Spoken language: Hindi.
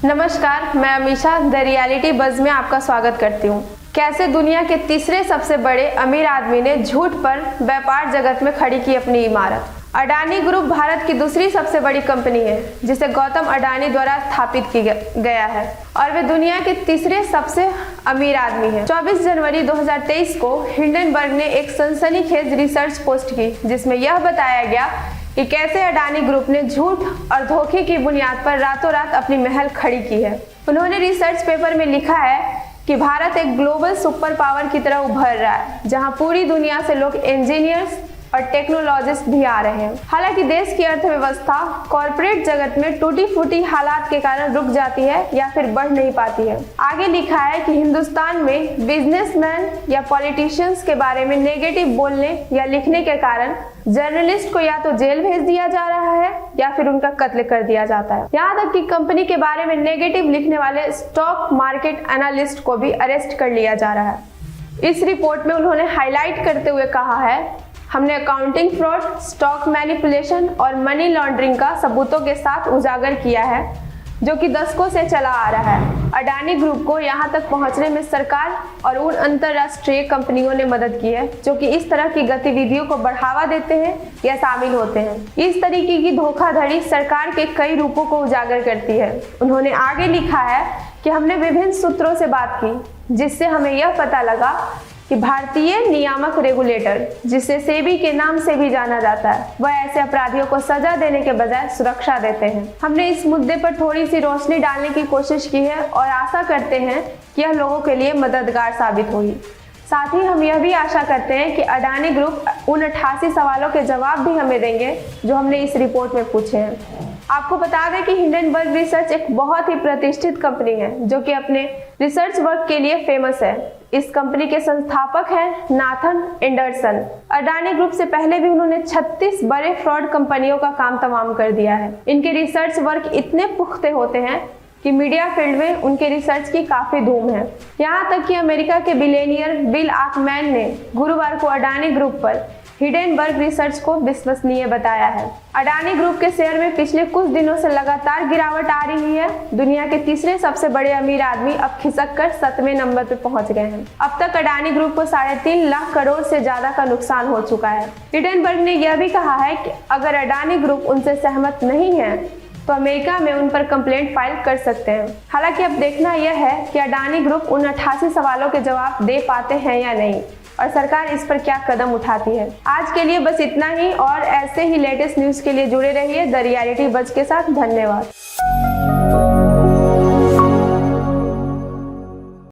नमस्कार, मैं अमीशा द रियलिटी बज़ में आपका स्वागत करती हूँ। कैसे दुनिया के तीसरे सबसे बड़े अमीर आदमी ने झूठ पर व्यापार जगत में खड़ी की अपनी इमारत। अडानी ग्रुप भारत की दूसरी सबसे बड़ी कंपनी है जिसे गौतम अडानी द्वारा स्थापित किया गया है और वे दुनिया के तीसरे सबसे अमीर आदमी हैं। 24 जनवरी 2023 को हिंडनबर्ग ने एक सनसनीखेज रिसर्च पोस्ट की जिसमें यह बताया गया कि कैसे अडानी ग्रुप ने झूठ और धोखे की बुनियाद पर रातों रात अपनी महल खड़ी की है। उन्होंने रिसर्च पेपर में लिखा है कि भारत एक ग्लोबल सुपर पावर की तरह उभर रहा है जहां पूरी दुनिया से लोग इंजीनियर्स और टेक्नोलॉजिस्ट भी आ रहे हैं। हालांकि देश की अर्थव्यवस्था कॉरपोरेट जगत में टूटी फूटी हालात के कारण रुक जाती है या फिर बढ़ नहीं पाती है। आगे लिखा है कि हिंदुस्तान में बिजनेसमैन या पॉलिटिशियंस के बारे में नेगेटिव बोलने या लिखने के कारण जर्नलिस्ट को या तो जेल भेज दिया जा रहा है या फिर उनका कत्ल कर दिया जाता है। यहाँ तक कि कंपनी के बारे में नेगेटिव लिखने वाले स्टॉक मार्केट एनालिस्ट को भी अरेस्ट कर लिया जा रहा है। इस रिपोर्ट में उन्होंने हाईलाइट करते हुए कहा है, हमने अकाउंटिंग फ्रॉड, स्टॉक मैनिपुलेशन और मनी लॉन्ड्रिंग का सबूतों के साथ उजागर किया है जो कि दशकों से चला आ रहा है। अडानी ग्रुप को यहाँ तक पहुँचने में सरकार और उन अंतर्राष्ट्रीय कंपनियों ने मदद की है जो कि इस तरह की गतिविधियों को बढ़ावा देते हैं या शामिल होते हैं। इस तरीके की धोखाधड़ी सरकार के कई रूपों को उजागर करती है। उन्होंने आगे लिखा है कि हमने विभिन्न सूत्रों से बात की जिससे हमें यह पता लगा कि भारतीय नियामक रेगुलेटर, जिसे सेबी के नाम से भी जाना जाता है, वह ऐसे अपराधियों को सजा देने के बजाय सुरक्षा देते हैं। हमने इस मुद्दे पर थोड़ी सी रोशनी डालने की कोशिश की है और आशा करते हैं कि यह लोगों के लिए मददगार साबित होगी। साथ ही हम यह भी आशा करते हैं कि अडानी ग्रुप उन 88 सवालों के जवाब भी हमें देंगे जो हमने इस रिपोर्ट में पूछे हैं। आपको बता दें कि हिंडनबर्ग रिसर्च एक बहुत ही प्रतिष्ठित कंपनी है जो कि अपने रिसर्च वर्क के लिए फेमस है। इस कंपनी के संस्थापक हैं नाथन एंडरसन। अडानी ग्रुप से पहले भी उन्होंने 36 बड़े फ्रॉड कंपनियों का काम तमाम कर दिया है। इनके रिसर्च वर्क इतने पुख्ते होते हैं कि मीडिया फील्ड में उनके रिसर्च की काफी धूम है। यहाँ तक कि अमेरिका के बिलियनियर बिल आकमैन ने गुरुवार को अडानी ग्रुप पर हिंडनबर्ग रिसर्च को विश्वसनीय बताया है। अडानी ग्रुप के शेयर में पिछले कुछ दिनों से लगातार गिरावट आ रही है। दुनिया के तीसरे सबसे बड़े अमीर आदमी अब खिसक कर 7वें नंबर पर पहुंच गए हैं। अब तक अडानी ग्रुप को 3.5 लाख करोड़ से ज्यादा का नुकसान हो चुका है। हिंडनबर्ग ने यह भी कहा है कि अगर अडानी ग्रुप उनसे सहमत नहीं है तो अमेरिका में उन पर कंप्लेंट फाइल कर सकते हैं। हालांकि अब देखना यह है कि अडानी ग्रुप उन 88 सवालों के जवाब दे पाते हैं या नहीं और सरकार इस पर क्या कदम उठाती है। आज के लिए बस इतना ही और ऐसे ही लेटेस्ट न्यूज के लिए जुड़े रहिए द रियलिटी बज़ के साथ। धन्यवाद।